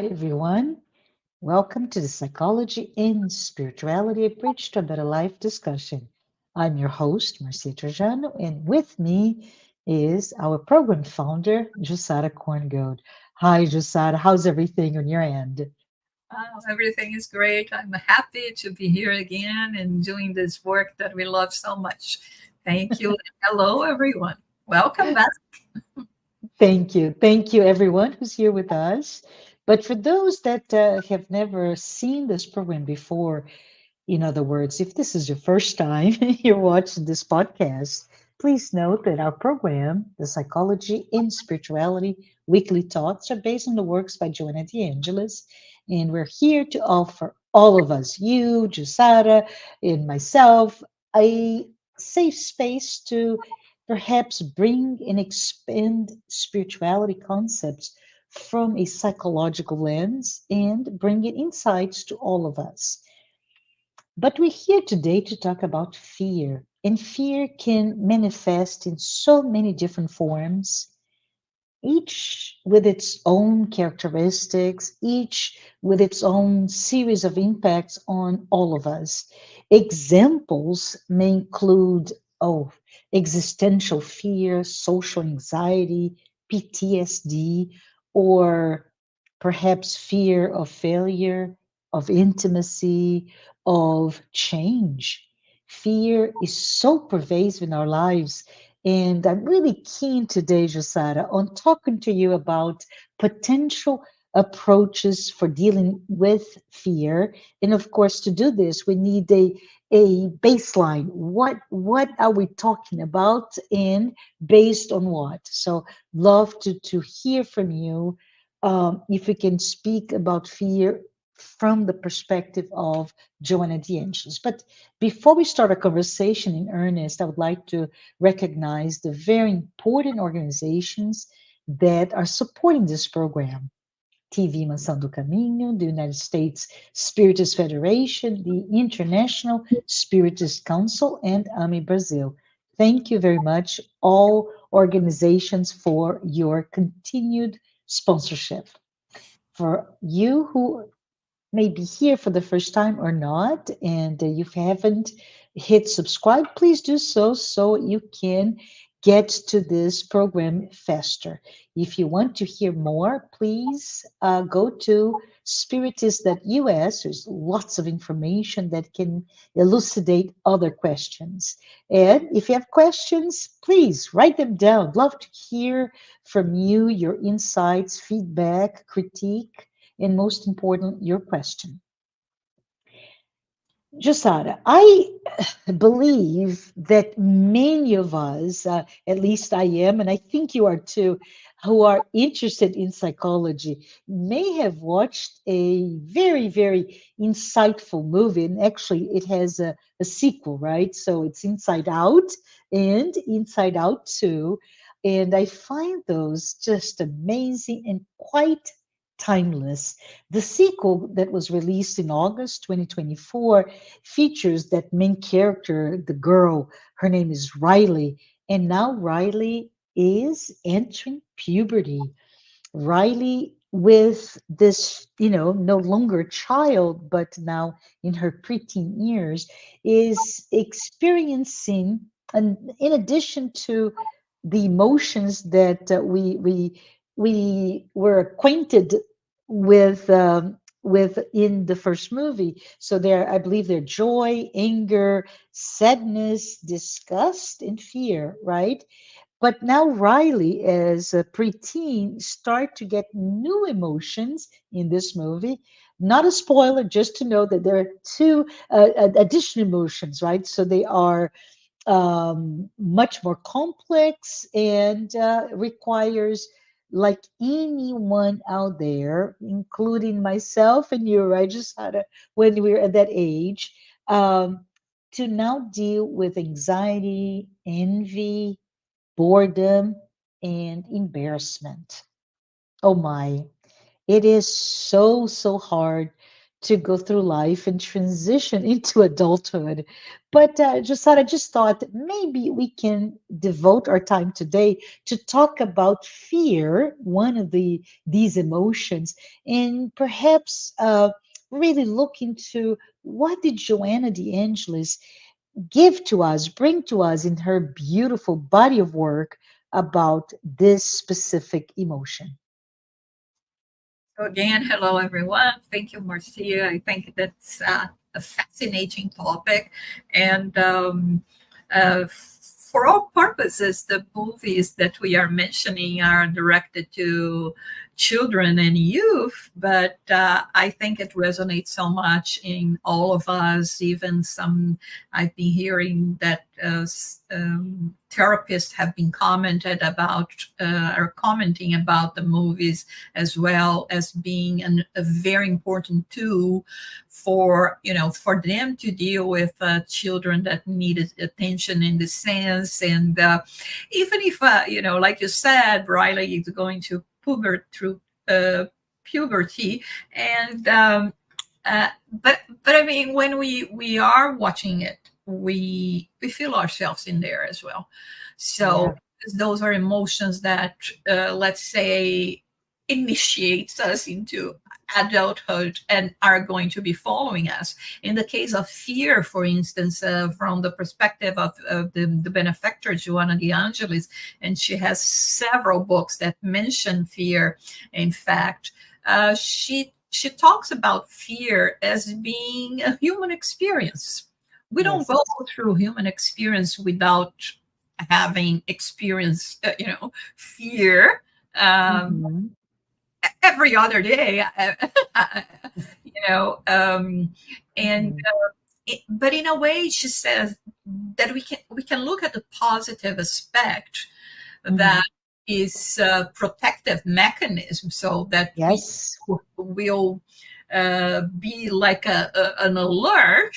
Hi, everyone. Welcome to the Psychology in Spirituality, a Bridge to a Better Life discussion. I'm your host, Marcia Trajano, and with me is our program founder, Jussara Korngold. Hi, Jussara. How's everything on your end? Oh, everything is great. I'm happy to be here again and doing this work that we love so much. Thank you. Hello, everyone. Welcome back. Thank you. Thank you, everyone who's here with us. But for those that have never seen this program before, in other words, if this is your first time you're watching this podcast, please note that our program, The Psychology in Spirituality Weekly Talks, are based on the works by Joanna de Angelis. And we're here to offer all of us, you, Jussara, and myself, a safe space to perhaps bring and expand spirituality concepts from a psychological lens and bring in insights to all of us. But we're here today to talk about fear, and fear can manifest in so many different forms, each with its own characteristics, each with its own series of impacts on all of us. Examples may include, existential fear, social anxiety, PTSD, or perhaps fear of failure, of intimacy, of change. Fear is so pervasive in our lives, and I'm really keen today, Josara, on talking to you about potential approaches for dealing with fear. And of course, to do this, we need a baseline. What are we talking about and based on what? So love to hear from you, if we can speak about fear from the perspective of Joanna de Angelis. But before we start a conversation in earnest, I would like to recognize the very important organizations that are supporting this program. TV Mansão do Caminho, the United States Spiritist Federation, the International Spiritist Council, and AMI Brazil. Thank you very much, all organizations, for your continued sponsorship. For you who may be here for the first time or not, and you haven't hit subscribe, please do so so you can get to this program faster. If you want to hear more, please go to spiritist.us. There's lots of information that can elucidate other questions. And if you have questions, please write them down. Love to hear from you, your insights, feedback, critique, and most important, your question. Josara, I believe that many of us, at least I am, and I think you are too, who are interested in psychology, may have watched a very, very insightful movie. And actually, it has a sequel, right? So it's Inside Out and Inside Out 2. And I find those just amazing and quite timeless. The sequel that was released in August 2024 features that main character, the girl. Her name is Riley, and now Riley is entering puberty. Riley, with this, no longer a child, but now in her preteen years, is experiencing, and in addition to the emotions that we were acquainted with, with in the first movie. So there, I believe, there joy, anger, sadness, disgust, and fear, right? But now Riley, as a preteen, start to get new emotions in this movie. Not a spoiler, just to know that there are two additional emotions, right? So they are much more complex and requires, like anyone out there, including myself and you, right, just had a, when we were at that age, to now deal with anxiety, envy, boredom, and embarrassment. Oh my, it is so, so hard to go through life and transition into adulthood. But Josara, just thought maybe we can devote our time today to talk about fear, one of these emotions, and perhaps really look into what did Joanna de Angelis give to us, bring to us in her beautiful body of work about this specific emotion. So again, hello everyone. Thank you, Marcia. I think that's a fascinating topic, and for all purposes, the movies that we are mentioning are directed to children and youth. But I think it resonates so much in all of us. Even some, I've been hearing that therapists have been commented about or commenting about the movies as well as being a very important tool for for them to deal with children that needed attention in the sense. And even if like you said, Riley is going to through puberty, and but I mean, when we are watching it, we feel ourselves in there as well. So Yeah. those are emotions that let's say initiates us into adulthood and are going to be following us. In the case of fear, for instance, from the perspective of the benefactor Joanna de Angelis, and she has several books that mention fear. In fact, she talks about fear as being a human experience. We don't Yes. go through human experience without having experienced, fear. Um, Hmm. every other day, you know, and Hmm. but in a way, she says that we can look at the positive aspect that Hmm. is a protective mechanism, so that we Yes. will be like an alert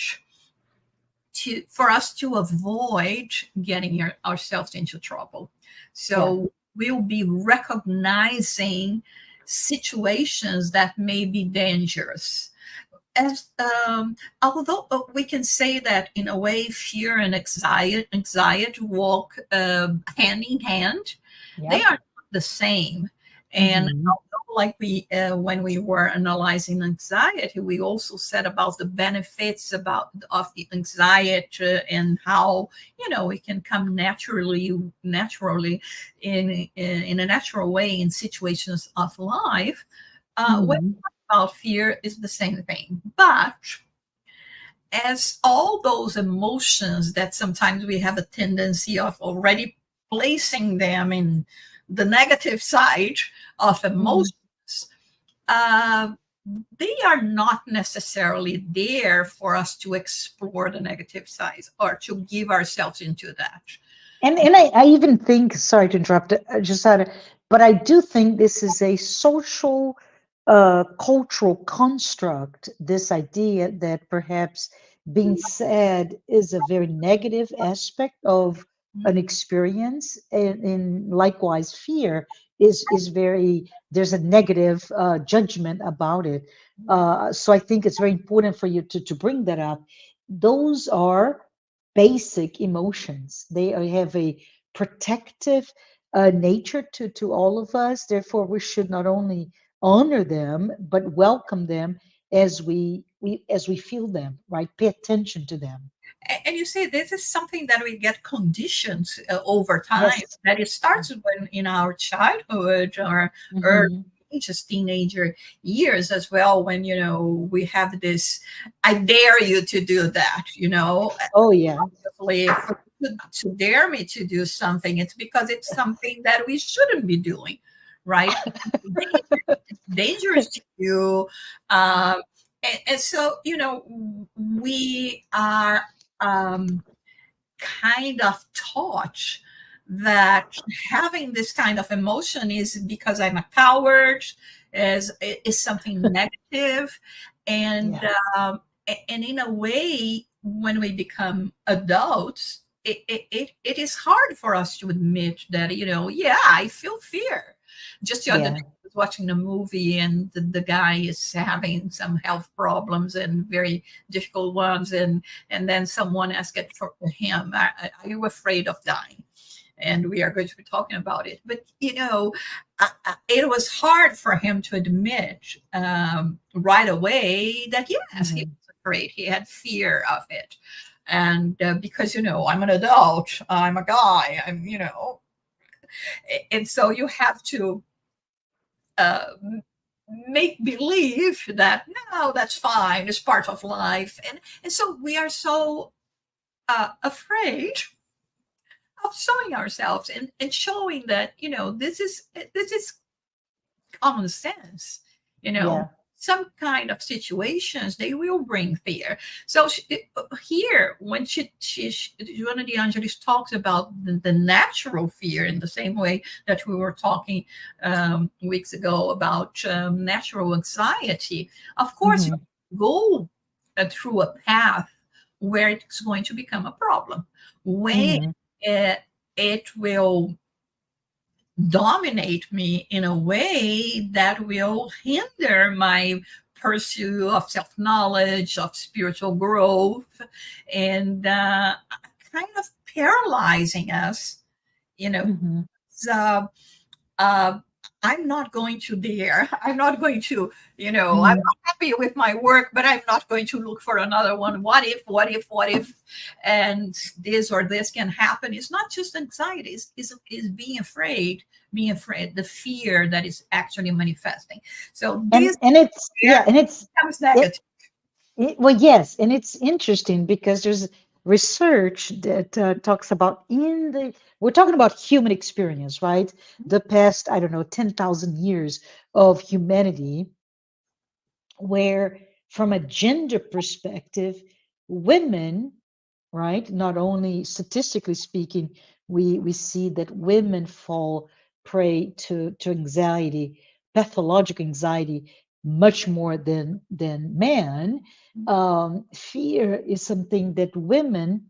for us to avoid getting ourselves into trouble. Yeah. So we'll be recognizing situations that may be dangerous. As although we can say that in a way, fear and anxiety walk hand in hand, they Yep. are not the same. And Hmm. like we when we were analyzing anxiety, we also said about the benefits about of the anxiety and how it can come naturally in a natural way in situations of life. What Hmm. about fear is the same thing, but as all those emotions that sometimes we have a tendency of already placing them in the negative side of Hmm. emotions, uh, they are not necessarily there for us to explore the negative side or to give ourselves into that. And I even think, sorry to interrupt, just had, but I do think this is a social, cultural construct. This idea that perhaps being sad is a very negative aspect of an experience, and likewise, fear is very. There's a negative judgment about it. So I think it's very important for you to bring that up. Those are basic emotions. They have a protective nature to all of us. Therefore, we should not only honor them but welcome them as we feel them. Right? Pay attention to them. And you see, this is something that we get conditioned over time. Yes. That it starts when in our childhood or early Hmm. ages, teenager years as well. When we have this, I dare you to do that. Oh yeah. Obviously, for you to dare me to do something, it's because it's something that we shouldn't be doing, right? It's dangerous to you. Um, and so, we are um, kind of taught that having this kind of emotion is because I'm a coward, is something negative, and Yeah. and in a way, when we become adults, it is hard for us to admit that yeah, I feel fear. Just the other day, Yeah. I was watching a movie, and the guy is having some health problems and very difficult ones, and then someone asked it for him, "Are you afraid of dying?" And we are going to be talking about it. But it was hard for him to admit right away that yes, he Mhm. was afraid. He had fear of it, and because I'm an adult, I'm a guy, and so you have to uh, make believe that no, that's fine, it's part of life, and so we are so afraid of showing ourselves and showing that this is common sense. you know Yeah. some kind of situations, they will bring fear. So here, when Joanna de Angelis talks about the natural fear, in the same way that we were talking weeks ago about natural anxiety, of course you Mhm. go through a path where it's going to become a problem, when Mhm. it will dominate me in a way that will hinder my pursuit of self knowledge, of spiritual growth, and kind of paralyzing us. You know, Mhm. so uh, I'm not going to dare. I'm not going to, I'm Mhm. not happy with my work, but I'm not going to look for another one. What if, and this or this can happen. It's not just anxiety, is being afraid, the fear that is actually manifesting. So this And it's fear yeah, and it's becomes it, negative. well, yes, and it's interesting because there's research that talks about we're talking about human experience, right? The past, I don't know, 10,000 years of humanity, where from a gender perspective, women, right? Not only statistically speaking, we see that women fall prey to anxiety, pathological anxiety, much more than men. Fear is something that women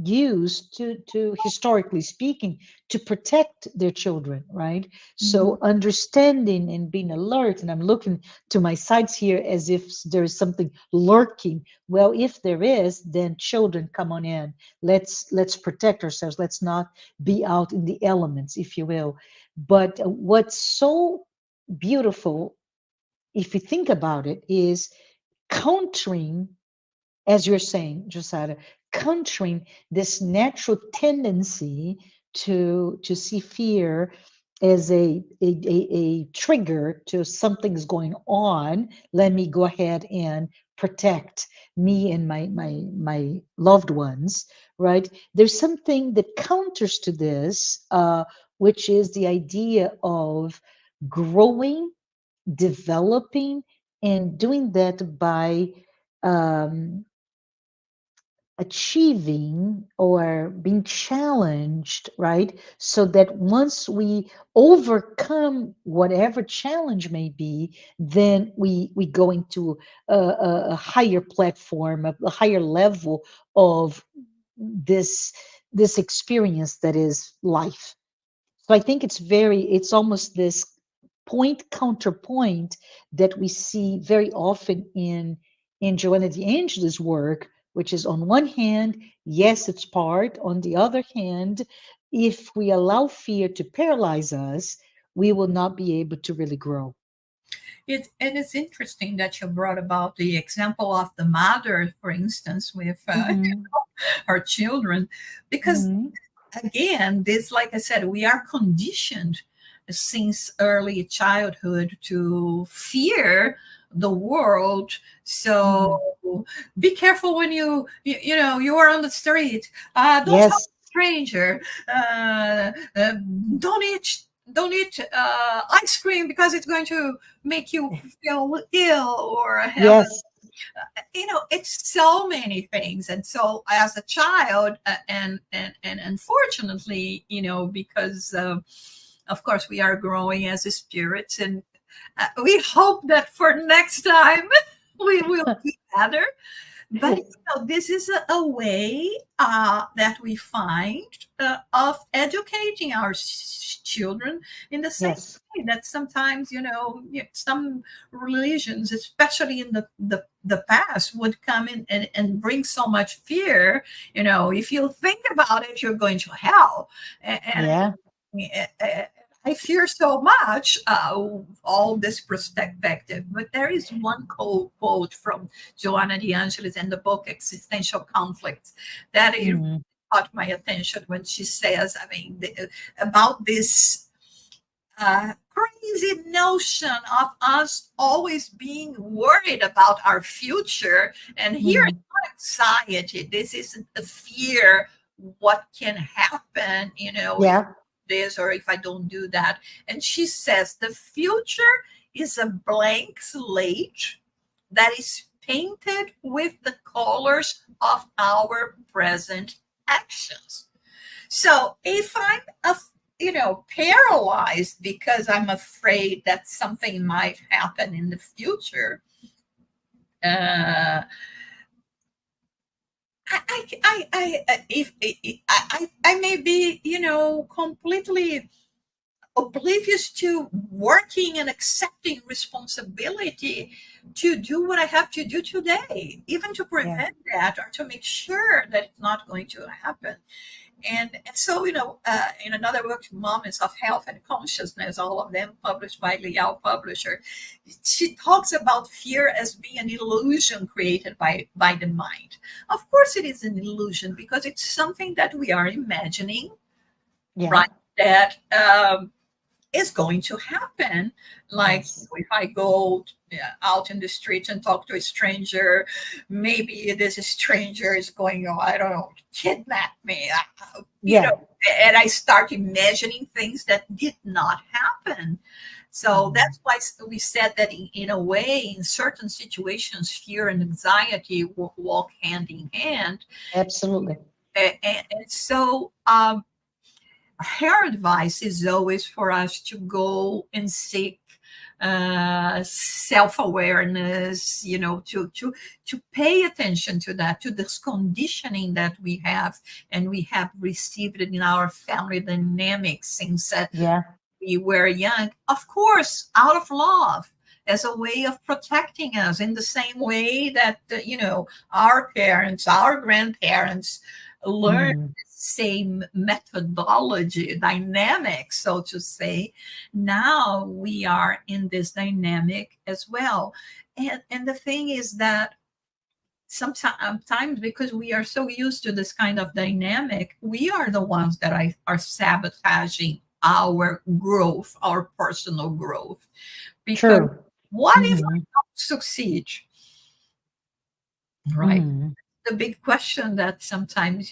use to historically speaking to protect their children, right? Mhm. So understanding and being alert, and I'm looking to my sides here as if there's something lurking. Well, if there is, then children, come on in. Let's protect ourselves. Let's not be out in the elements, if you will. But what's so beautiful, if you think about it, is countering, as you're saying, Josada, countering this natural tendency to see fear as a trigger to something's going on. Let me go ahead and protect me and my loved ones, right? There's something that counters to this, which is the idea of growing, developing, and doing that by um, achieving or being challenged, right? So that once we overcome whatever challenge may be, then we go into a higher platform, a higher level of this this experience that is life. So I think it's almost this point counterpoint that we see very often in Joanna de Angelis' work, which is on one hand, yes, it's part. On the other hand, if we allow fear to paralyze us, we will not be able to really grow. It's interesting that you brought about the example of the mother, for instance, with Hmm. her children, because Hmm. again, this, like I said, we are conditioned since early childhood to fear the world. Hmm. So be careful when you are on the street. Don't talk Yes, to a stranger. uh, uh, don't eat ice cream because it's going to make you feel ill or have yes. it's so many things. And so as a child, and unfortunately, because of course we are growing as a spirits, and we hope that for next time we will be better. But this is a way that we find of educating our children in the same Yes. way that sometimes, some religions, especially in the past, would come in and bring so much fear. If you think about it, you're going to hell. And Yeah. I fear so much all this perspective. But there is one quote from Joanna de Angelis in the book Existential Conflicts that it Mm, caught my attention when she says, about this crazy notion of us always being worried about our future. And here mm, it's not anxiety. This isn't a fear. What can happen, if yeah. this or if I don't do that. And she says the future is a blank slate that is painted with the colors of our present actions. So if I'm paralyzed because I'm afraid that something might happen in the future, uh, I may be, completely oblivious to working and accepting responsibility to do what I have to do today, even to Yeah. prevent that or to make sure that it's not going to happen. And so, in another book, Moments of Health and Consciousness, all of them published by Liao Publisher, she talks about fear as being an illusion created by the mind. Of course, it is an illusion because it's something that we are imagining, Yeah. right? That is going to happen. Like Yes. if I go out in the street and talk to a stranger, maybe this stranger is going, I don't know, kidnap me, Yeah. and I start imagining things that did not happen. So Mhm. that's why we said that in a way, in certain situations, fear and anxiety walk hand in hand. Absolutely. And so her advice is always for us to go and seek self-awareness, to pay attention to that, to this conditioning that we have and we have received it in our family dynamics since Yeah. we were young, of course, out of love, as a way of protecting us in the same way that our parents, our grandparents learned Mm, the same methodology dynamic, so to say. Now we are in this dynamic as well. And the thing is that sometimes because we are so used to this kind of dynamic, we are the ones that are sabotaging our growth, our personal growth. Because true. what if I Hmm. don't succeed? Right? Hmm. The big question that sometimes,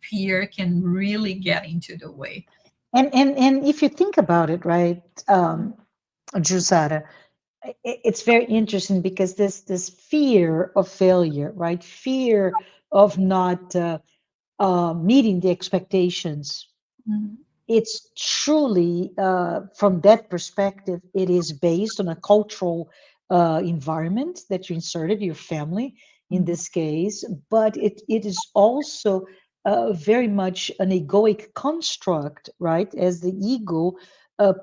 fear can really get into the way. And if you think about it, right, Jussara, it's very interesting because this fear of failure, right, fear of not meeting the expectations, Mhm. it's truly from that perspective it is based on a cultural environment that you inserted your family in Mhm. this case, but it is also very much an egoic construct, right, as the ego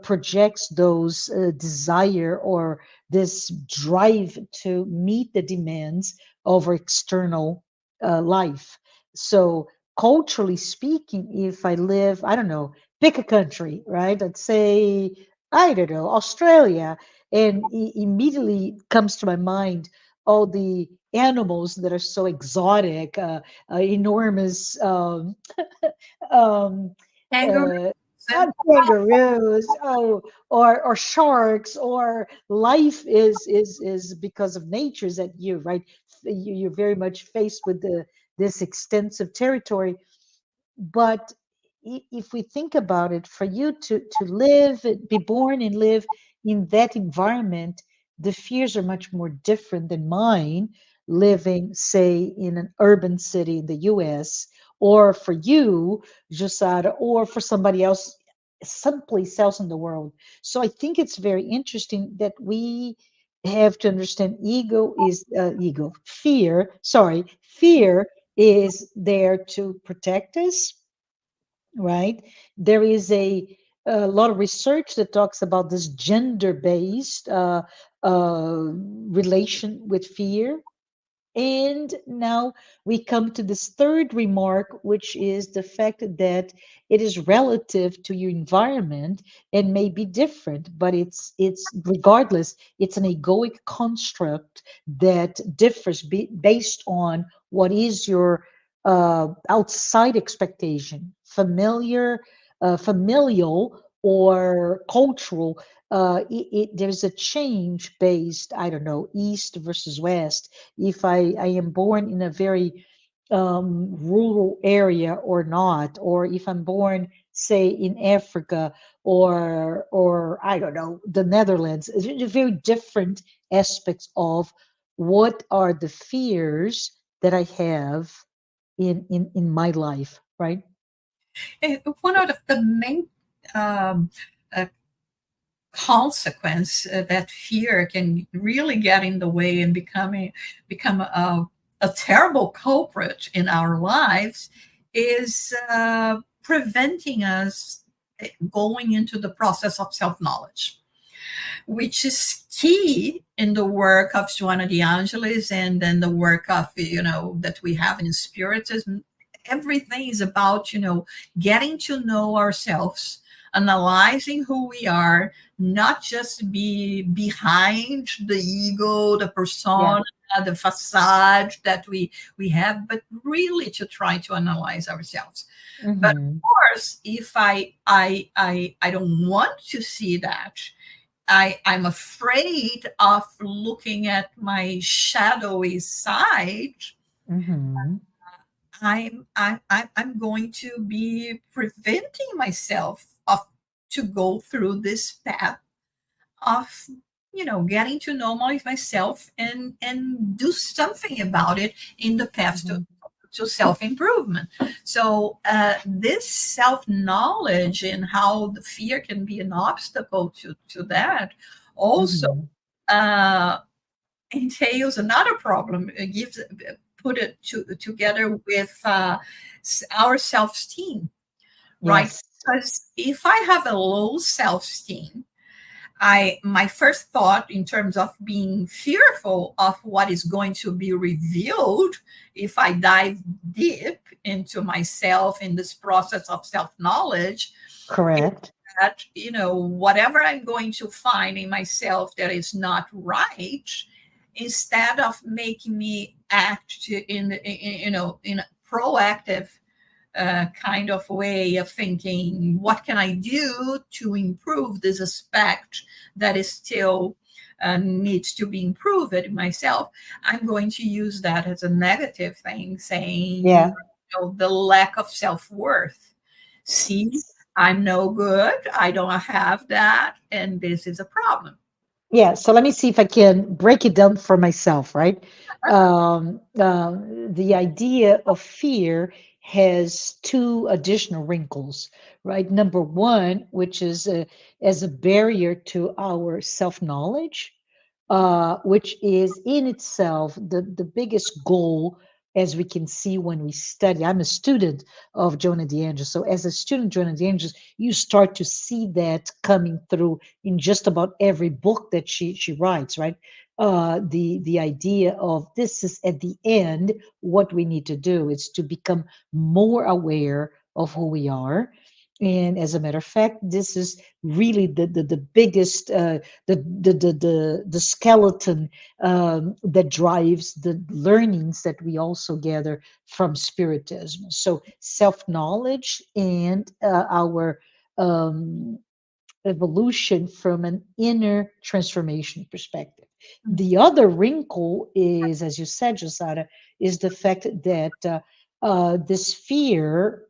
projects those desire or this drive to meet the demands of our external life. So culturally speaking, if I live, I don't know, pick a country, right? Let's say, I don't know, Australia. And immediately comes to my mind all the animals that are so exotic, enormous um, Kangaroos uh, and kangaroos, oh, or sharks, or life is because of natures that you right. You're very much faced with this extensive territory, but if we think about it, for you to live, be born and live in that environment, the fears are much more different than mine living, say, in an urban city in the US, or for you, Josada, or for somebody else someplace else in the world. So I think it's very interesting that we have to understand fear is there to protect us, right? There is a lot of research that talks about this gender based relation with fear. And now we come to this third remark, which is the fact that it is relative to your environment and may be different, but it's regardless, it's an egoic construct that differs based on what is your outside expectation, familial or cultural. There's a change based, I don't know, east versus west, if I am born in a very rural area or not, or if I'm born, say, in Africa or I don't know, the Netherlands. It's very different aspects of what are the fears that I have in my life, right? One of the main um, uh, consequence that fear can really get in the way and become a terrible culprit in our lives is preventing us going into the process of self-knowledge, which is key in the work of Joanna de Angelis, and then the work of, that we have in Spiritism. Everything is about, getting to know ourselves, analyzing who we are, not just be behind the ego, the Yeah. persona, the facade that we have, but really to try to analyze ourselves. But of Mm-hmm. course, if I don't want to see that, I'm afraid of looking at my shadowy side. Mm-hmm. I'm going to be preventing myself of to go through this path of, getting to know myself and do something about it in the path Mm-hmm. to self-improvement. So this self-knowledge and how the fear can be an obstacle to that also Mm-hmm. uh, entails another problem. It gives put it together with our self-esteem, right? Yes. Because if I have a low self-esteem, I my first thought in terms of being fearful of what is going to be revealed if I dive deep into myself in this process of self-knowledge is Correct. that, whatever I'm going to find in myself that is not right, instead of making me act in a proactive kind of way of thinking, what can I do to improve this aspect that is still needs to be improved in myself? I'm going to use that as a negative thing, saying Yeah. the lack of self-worth. See, I'm no good. I don't have that, and this is a problem. Yeah, so let me see if I can break it down for myself, right? The idea of fear has two additional wrinkles, right? Number one, which is as a barrier to our self-knowledge, which is in itself the biggest goal, as we can see when we study. I'm a student of Joanna de Angelis. So as a student of Joanna de Angelis, you start to see that coming through in just about every book that she writes, right? The idea of this is at the end what we need to do is to become more aware of who we are. And as a matter of fact, this is really the biggest the skeleton that drives the learnings that we also gather from Spiritism. So self knowledge and our um, evolution from an inner transformation perspective. The other wrinkle is, as you said, Josara, is the fact that this fear,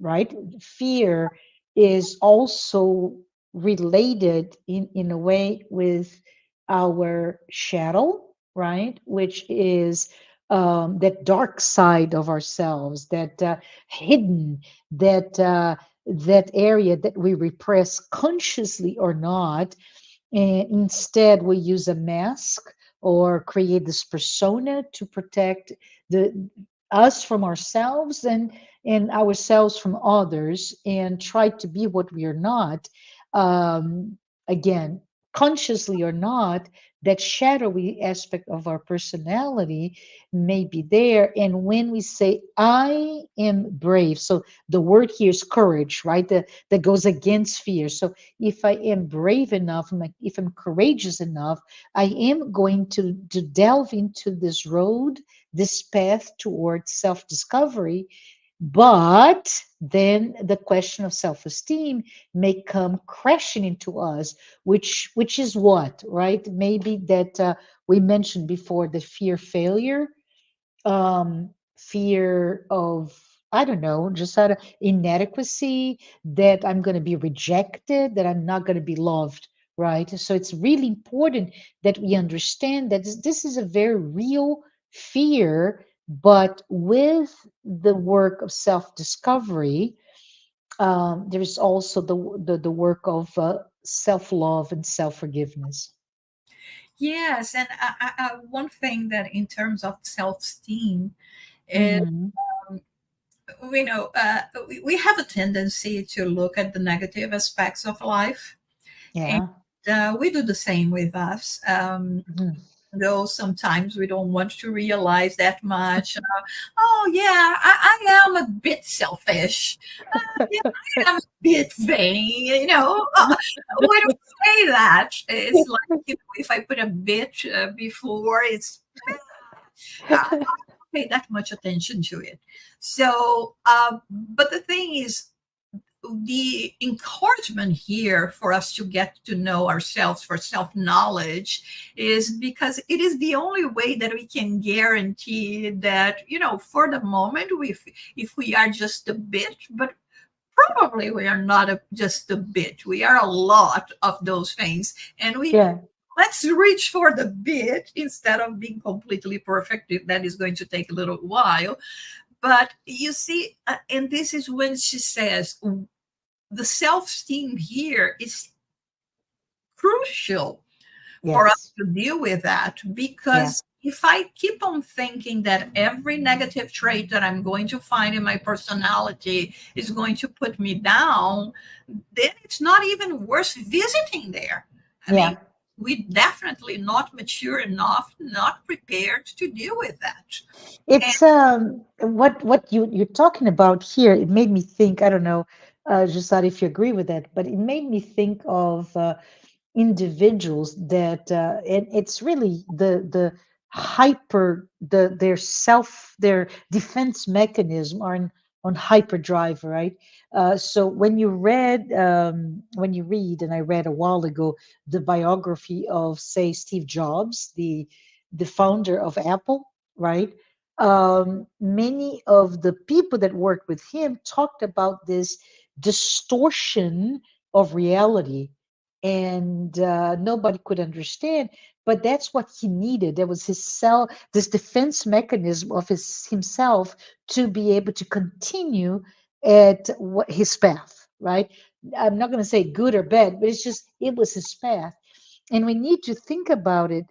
right? Fear is also related in a way with our shadow, right? Which is that dark side of ourselves, that hidden, that that area that we repress consciously or not, And instead, we use a mask or create this persona to protect the us from ourselves and ourselves from others, and try to be what we are not. Again, consciously or not, that shadowy aspect of our personality may be there. And when we say, I am brave, so the word here is courage, right? That goes against fear. So if I am brave enough, if I'm courageous enough, I am going to delve into this road, this path towards self discovery. But then the question of self-esteem may come crashing into us, which is what, right? Maybe that we mentioned before, the fear failure, fear of, I don't know, just out of inadequacy, that I'm going to be rejected, that I'm not going to be loved, right? So it's really important that we understand that this is a very real fear, but with the work of self-discovery, there's also the work of self-love and self-forgiveness. Yes, and one thing that in terms of self-esteem is, Mm-hmm. we know, we have a tendency to look at the negative aspects of life, and Yeah. we do the same with us. Mhm. Though sometimes we don't want to realize that much. Oh, yeah, I am a bit selfish. Yeah, I am a bit vain. We don't say that. It's like, if I put a bit before, it's I don't pay that much attention to it. So, but the thing is, the encouragement here for us to get to know ourselves, for self knowledge, is because it is the only way that we can guarantee that, for the moment, if we are just a bit, but probably we are not just a bit, we are a lot of those things. And Yeah. let's reach for the bit instead of being completely perfect. That is going to take a little while. But you see, and this is when she says, the self-esteem here is crucial for us Yes. to deal with that, Yeah. because if I keep on thinking that every negative trait that I'm going to find in my personality is going to put me down, then it's not even worth visiting there. I mean, Yeah. we definitely not mature enough, not prepared to deal with that. And It's what you're talking about here. It made me think. I don't know, Jusad, if you agree with that, but it made me think of individuals that and it's really their defense mechanism are on hyperdrive, right? So when you read, and I read a while ago, the biography of, say, Steve Jobs, the founder of Apple, right? Many of the people that worked with him talked about this distortion of reality, and nobody could understand. But that's what he needed. There was this defense mechanism of himself to be able to continue at his path, right? I'm not going to say good or bad, but it was his path. And we need to think about it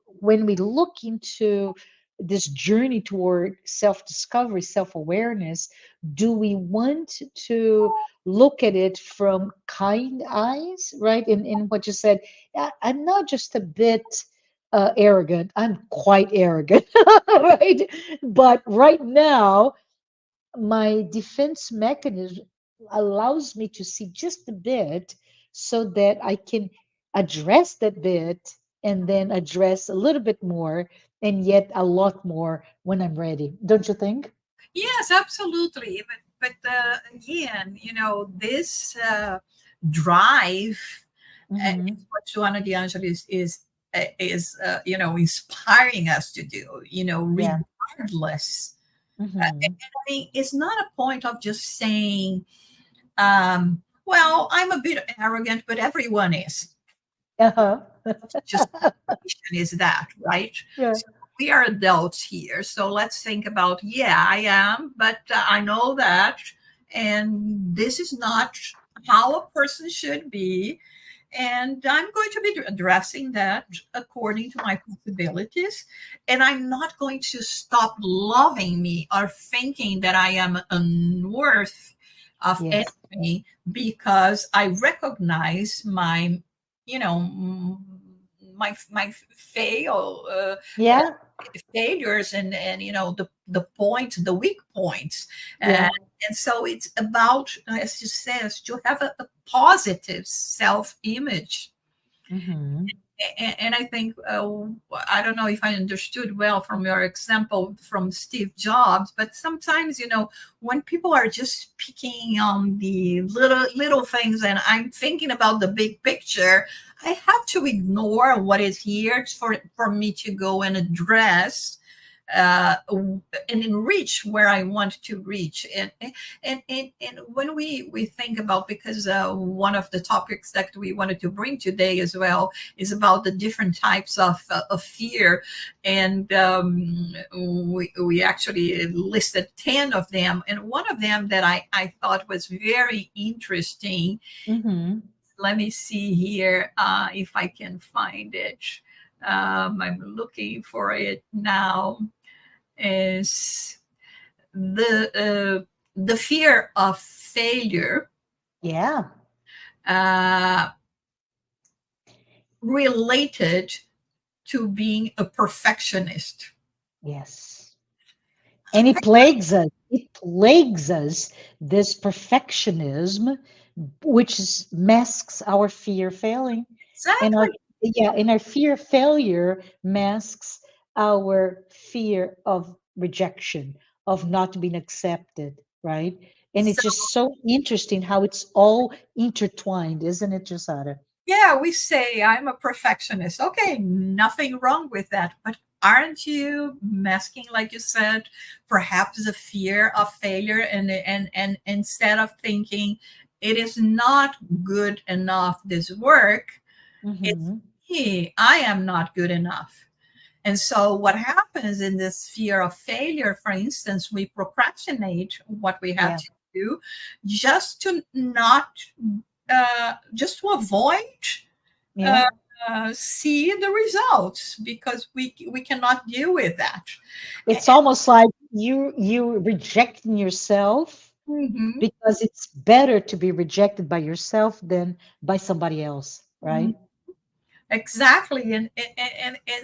when we look into this journey toward self discovery, self awareness. Do we want to look at it from kind eyes, right? In what you said, I'm not just a bit arrogant, I'm quite arrogant, right? But right now, my defense mechanism allows me to see just a bit so that I can address that bit and then address a little bit more and yet a lot more when I'm ready. Don't you think? yes, absolutely. But again, this drive is Mm-hmm. what Joanna de Angelis is inspiring us to do. Yeah. Regardless. Mm-hmm. I mean, it's not a point of just saying, "Well, I'm a bit arrogant, but everyone is." Uh-huh. Justification is that, right? Yeah. So we are adults here, so let's think about, yeah, I am, but I know that, and this is not how a person should be. And I'm going to be addressing that according to my possibilities. And I'm not going to stop loving me or thinking that I am unworthy of Yes. anything because I recognize my, you know, my fail. Yeah. Failures and the points, the weak points, Yeah. and so it's about, as you says, to have a positive self-image. Mm-hmm. And I think, I don't know if I understood well from your example from Steve Jobs, but sometimes, when people are just picking on the little things, and I'm thinking about the big picture, I have to ignore what is here for me to go and address and reach where I want to reach. And when we think about, because one of the topics that we wanted to bring today as well is about the different types of fear, and we actually listed 10 of them, and one of them that I thought was very interesting. Mm-hmm. Let me see here if I can find it. I'm looking for it now. Is the fear of failure Yeah. uh, related to being a perfectionist? Yes. And it plagues us. It plagues us, this perfectionism, which masks our fear of failing. And our, Exactly. yeah, and our fear of failure masks our fear of rejection, of not being accepted, right? And it's So just so interesting how it's all intertwined, isn't it, Josara? yeah, we say I'm a perfectionist. Okay, nothing wrong with that. But aren't you masking, like you said, perhaps the fear of failure, and instead of thinking it is not good enough, this work, it's Mm-hmm. me, I am not good enough. And so, what happens in this fear of failure, for instance, we procrastinate what we have Yeah. to do just to not, just to avoid Yeah. uh, see the results, because we cannot deal with that. It's almost like you rejecting yourself Mhm. because it's better to be rejected by yourself than by somebody else, right? Exactly. And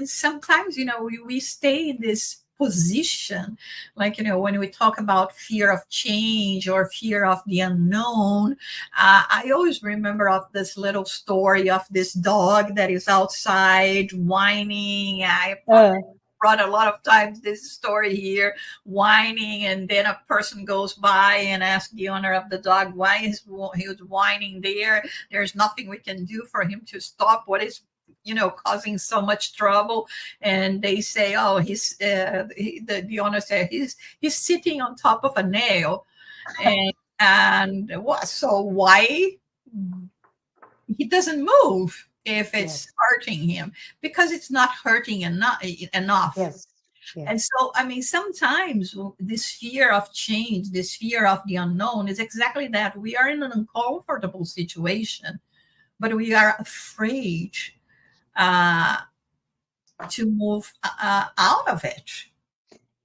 sometimes, we stay in this position, like, when we talk about fear of change or fear of the unknown. I always remember of this little story of this dog that is outside whining. I Uh, brought a lot of times this story here, whining, and then a person goes by and asks the owner of the dog why he was whining there. There's nothing we can do for him to stop what is, causing so much trouble. And they say, oh, the owner said he's sitting on top of a nail. And what, so why he doesn't move if it's yes, hurting him? Because it's not hurting enough. yes, And yes. so, I mean, sometimes this fear of change, this fear of the unknown, is exactly that. We are in an uncomfortable situation, but we are afraid uh, to move out of it.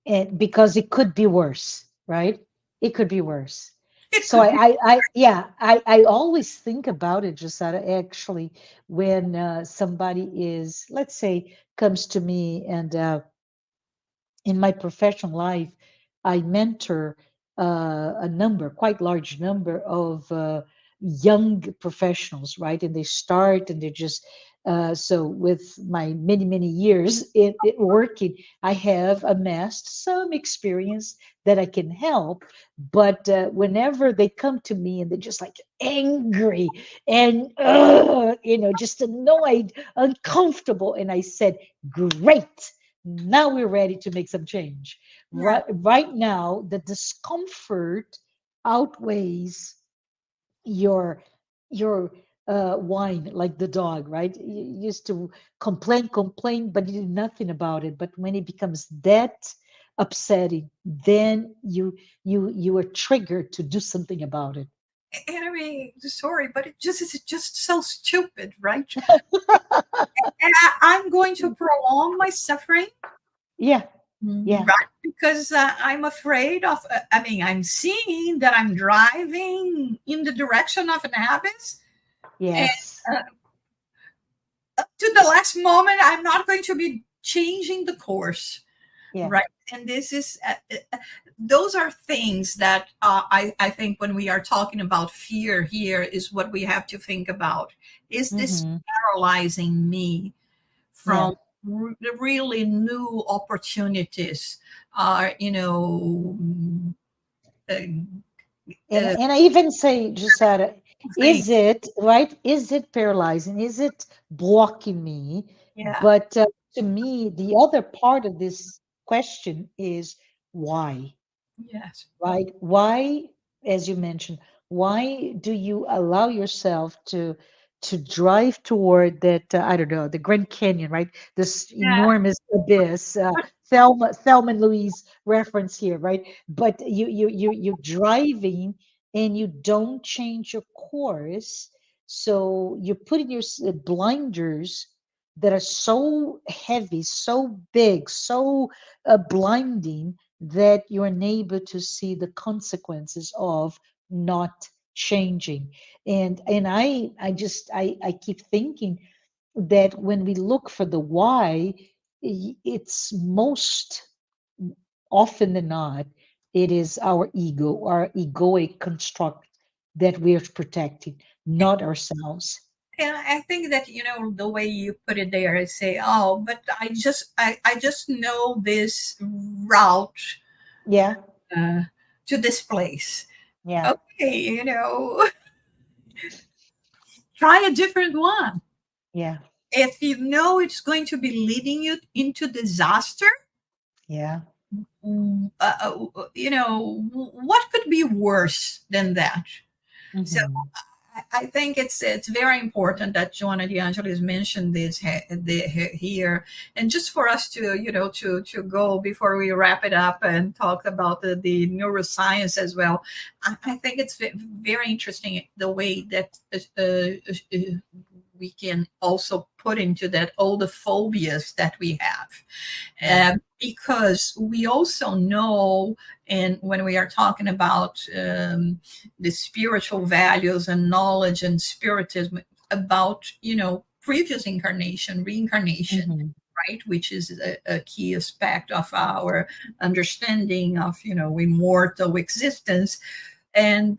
And because it could be worse, right? It could be worse. It So could be. yeah, I always think about it, Josara, actually, when somebody is, let's say, comes to me and in my professional life, I mentor a number, quite large number of young professionals, right? And they start and they're just, so with my many, many years in working, I have amassed some experience that I can help. But whenever they come to me and they're just like angry and, just annoyed, uncomfortable, and I said, great, now we're ready to make some change. Yeah. Right now, the discomfort outweighs your your whine, like the dog, right? You used to complain, but you did nothing about it. But when it becomes that upsetting, then you are triggered to do something about it. And I mean, sorry, but it's just so stupid, right? And I'm going to prolong my suffering, Yeah. Yeah. right? Because I'm afraid of. I mean, I'm seeing that I'm driving in the direction of an abyss, and Yes. uh, to the last moment, I'm not going to be changing the course, Yeah. right? And this is those are things that I think when we are talking about fear here is what we have to think about. Is this Mm-hmm. paralyzing me Yeah. from really new opportunities? Uh, uh, And I even say, Jussara, thing. is it right? Is it paralyzing? Is it blocking me? Yeah. But to me, the other part of this question is why? Yes. Right? Why, as you mentioned, why do you allow yourself to drive toward that? I don't know, the Grand Canyon, right? This Yeah. enormous abyss. Thelma and Louise reference here, right? But you're driving and you don't change your course, so you're putting your blinders that are so heavy, so big, so blinding that you're unable to see the consequences of not changing. And I keep thinking that when we look for the why, it's most often than not, it is our ego, our egoic construct that we're protecting, not ourselves. And I think that the way you put it there is say, oh, but I just know this route Yeah, uh, to this place. yeah, Okay, try a different one. yeah, If you know it's going to be leading you into disaster, yeah. what could be worse than that? So Hmm. I think it's very important that Joanna de Angelis mentioned this here, and just for us to to go before we wrap it up and talk about the neuroscience as well. I think it's very interesting the way that we can also put into that all the phobias that we Yeah. have, because we also know, and when we are talking about the spiritual values and knowledge and spiritism about previous incarnation, reincarnation, Hmm. right, which is a key aspect of our understanding of immortal existence, and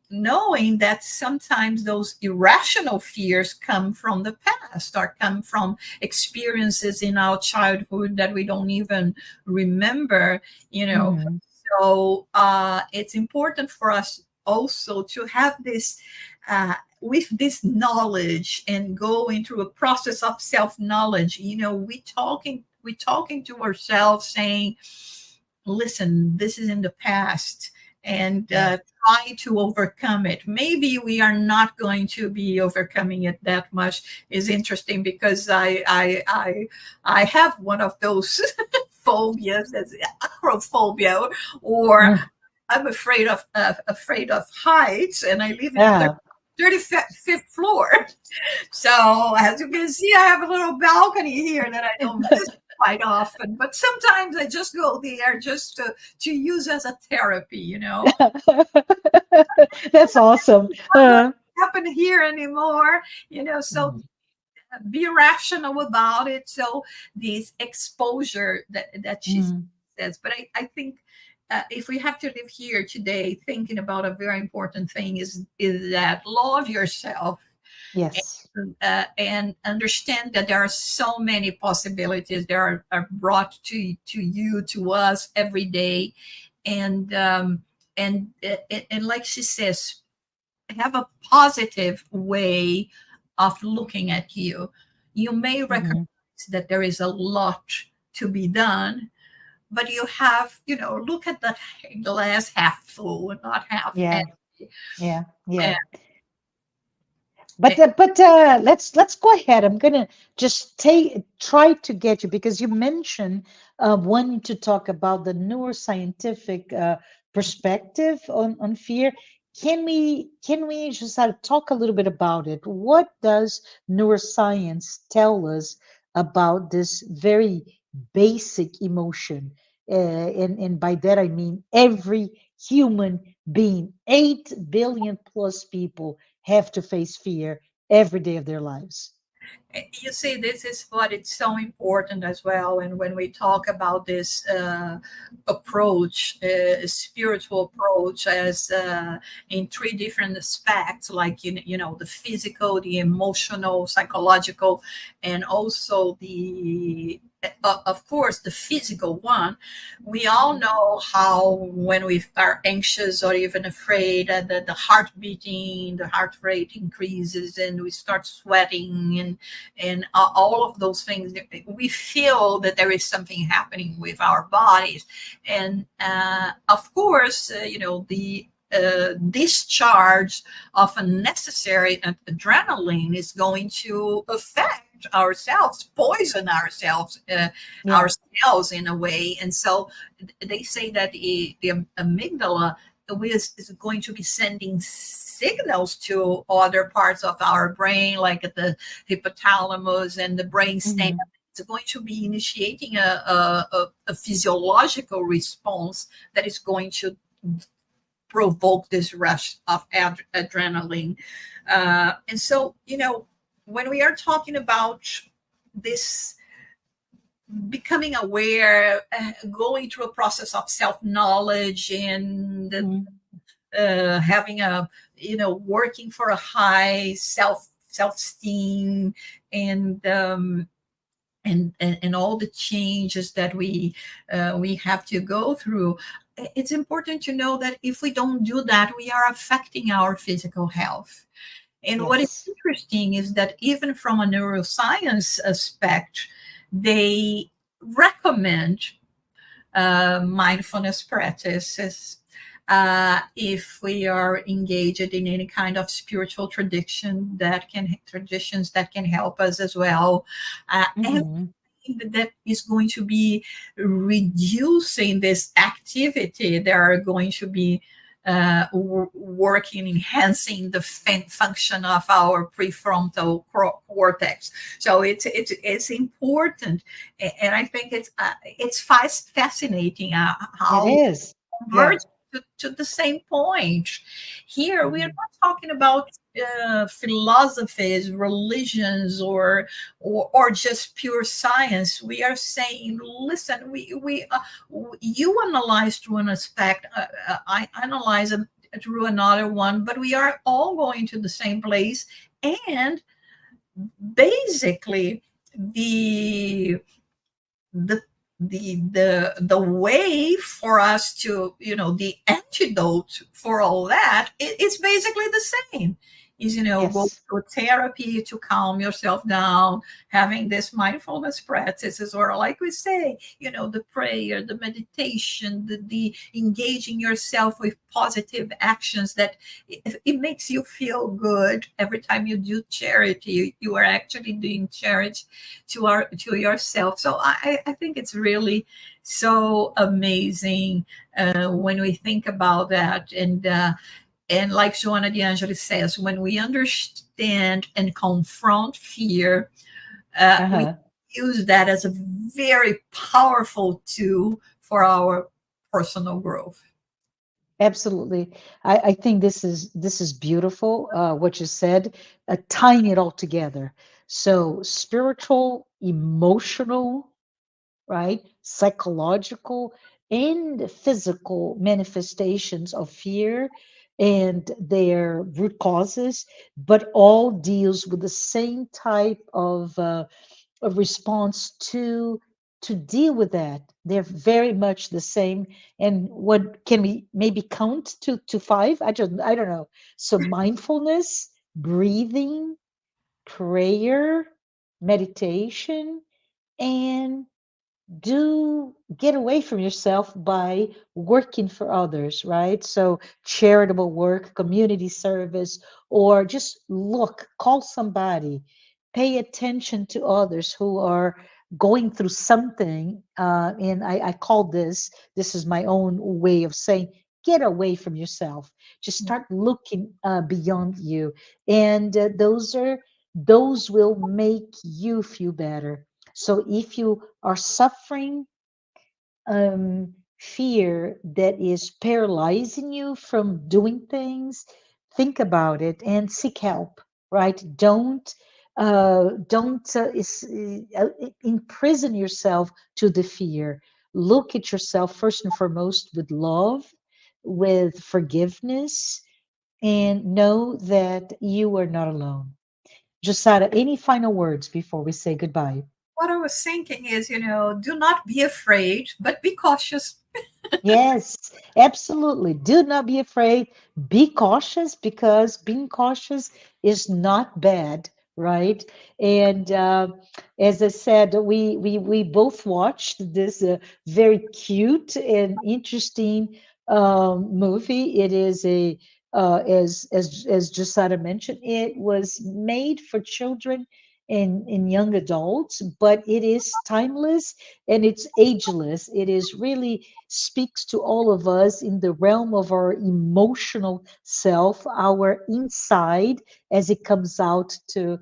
knowing that sometimes those irrational fears come from the past or come from experiences in our childhood that we don't even remember you know Hmm. so it's important for us also to have this with this knowledge and go into a process of self-knowledge. We talking to ourselves saying, listen, this is in the past, and Yeah. try to overcome it. Maybe we are not going to be overcoming it that much. Is interesting because I have one of those phobias, that's acrophobia, or Mm. I'm afraid of heights, and I live in a Yeah. 35th floor. So as you can see, I have a little balcony here that I don't visit quite often, but sometimes I just go there just to use as a therapy. That's awesome. Not going to happen here anymore. So Mhm. be rational about it. So this exposure that she Mhm. says, but I think if we have to live here today, thinking about a very important thing is that love yourself, Yes. and understand that there are so many possibilities that are brought to you, to us every day, and and like she says, have a positive way of looking at you. You may recognize Mhm. that there is a lot to be done, but you have, look at that glass half full, not half Yeah. empty. Yeah. Yeah. And, But let's go ahead. I'm gonna just try to get you because you mentioned wanting to talk about the neuroscientific perspective on fear. can we just talk a little bit about it? What does neuroscience tell us about this very basic emotion? And by that I mean every human being, 8 billion plus people have to face fear every day of their lives. You see, this is what it's so important as well. And when we talk about this approach, spiritual approach, as in three different aspects, like the physical, the emotional, psychological, and also the of course the physical one. We all know how when we are anxious or even afraid, the heart beating, the heart rate increases, and we start sweating, and all of those things. We feel that there is something happening with our bodies, and of course, the discharge of unnecessary adrenaline is going to affect ourselves, poison Yeah. ourselves in a way. And so they say that the amygdala is going to be sending signals to other parts of our brain, like the hypothalamus and the brainstem. Hmm. It's going to be initiating a physiological response that is going to provoke this rush of adrenaline. And so, when we are talking about this becoming aware, going through a process of self knowledge, and Hmm. having working for a high self esteem, and and all the changes that we have to go through. It's important to know that if we don't do that, we are affecting our physical health. And what is Yes. interesting is that even from a neuroscience aspect, they recommend mindfulness practices if we are engaged in any kind of spiritual traditions that can help us as well. Everything Hmm. that is going to be reducing this activity, there are going to be working, enhancing the function of our prefrontal cortex. So it's important, and I think it's fascinating It how is. converge Yeah. to the same point. Here, we are Mhm. not talking about philosophies, religions, or just pure science. We are saying, listen, you analyze through an aspect, I analyze it through another one, but we are all going to the same place, and basically the the the way for us to, the antidote for all that is basically the same. Is, go Yes. to therapy to calm yourself down, having this mindfulness practices, or like we say, the prayer, the meditation, the engaging yourself with positive actions, that it makes you feel good. Every time you do charity, you are actually doing charity to yourself. So I think it's really so amazing when we think about that. And like Joanna de Angelis says, when we understand and confront fear, we Uh-huh. use that as a very powerful tool for our personal growth. Absolutely. I think this is beautiful, what you said, tying it all together. So spiritual, emotional, right? Psychological and physical manifestations of fear and their root causes, but all deals with the same type of a response to deal with that. They're very much the same. And what can we maybe count to five? I don't know. So mindfulness, breathing, prayer, meditation, and do get away from yourself by working for others, right? So charitable work, community service, or just call somebody, pay attention to others who are going through something. And I call this is my own way of saying, get away from yourself. Just start looking beyond you, and those will make you feel better. So if you are suffering fear that is paralyzing you from doing things, think about it and seek help. Right? Don't imprison yourself to the fear. Look at yourself first and foremost with love, with forgiveness, and know that you are not alone. Josada, any final words before we say goodbye? What I was thinking is, do not be afraid, but be cautious. Yes, absolutely. Do not be afraid. Be cautious, because being cautious is not bad, right? And as I said, we both watched this very cute and interesting movie. It is as Jasada mentioned, it was made for children and young adults, but it is timeless and it's ageless. It is really speaks to all of us in the realm of our emotional self, our inside, as it comes out to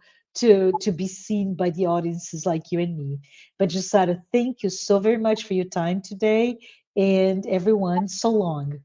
be seen by the audiences like you and me. But Jasada, thank you so very much for your time today, and everyone, so long.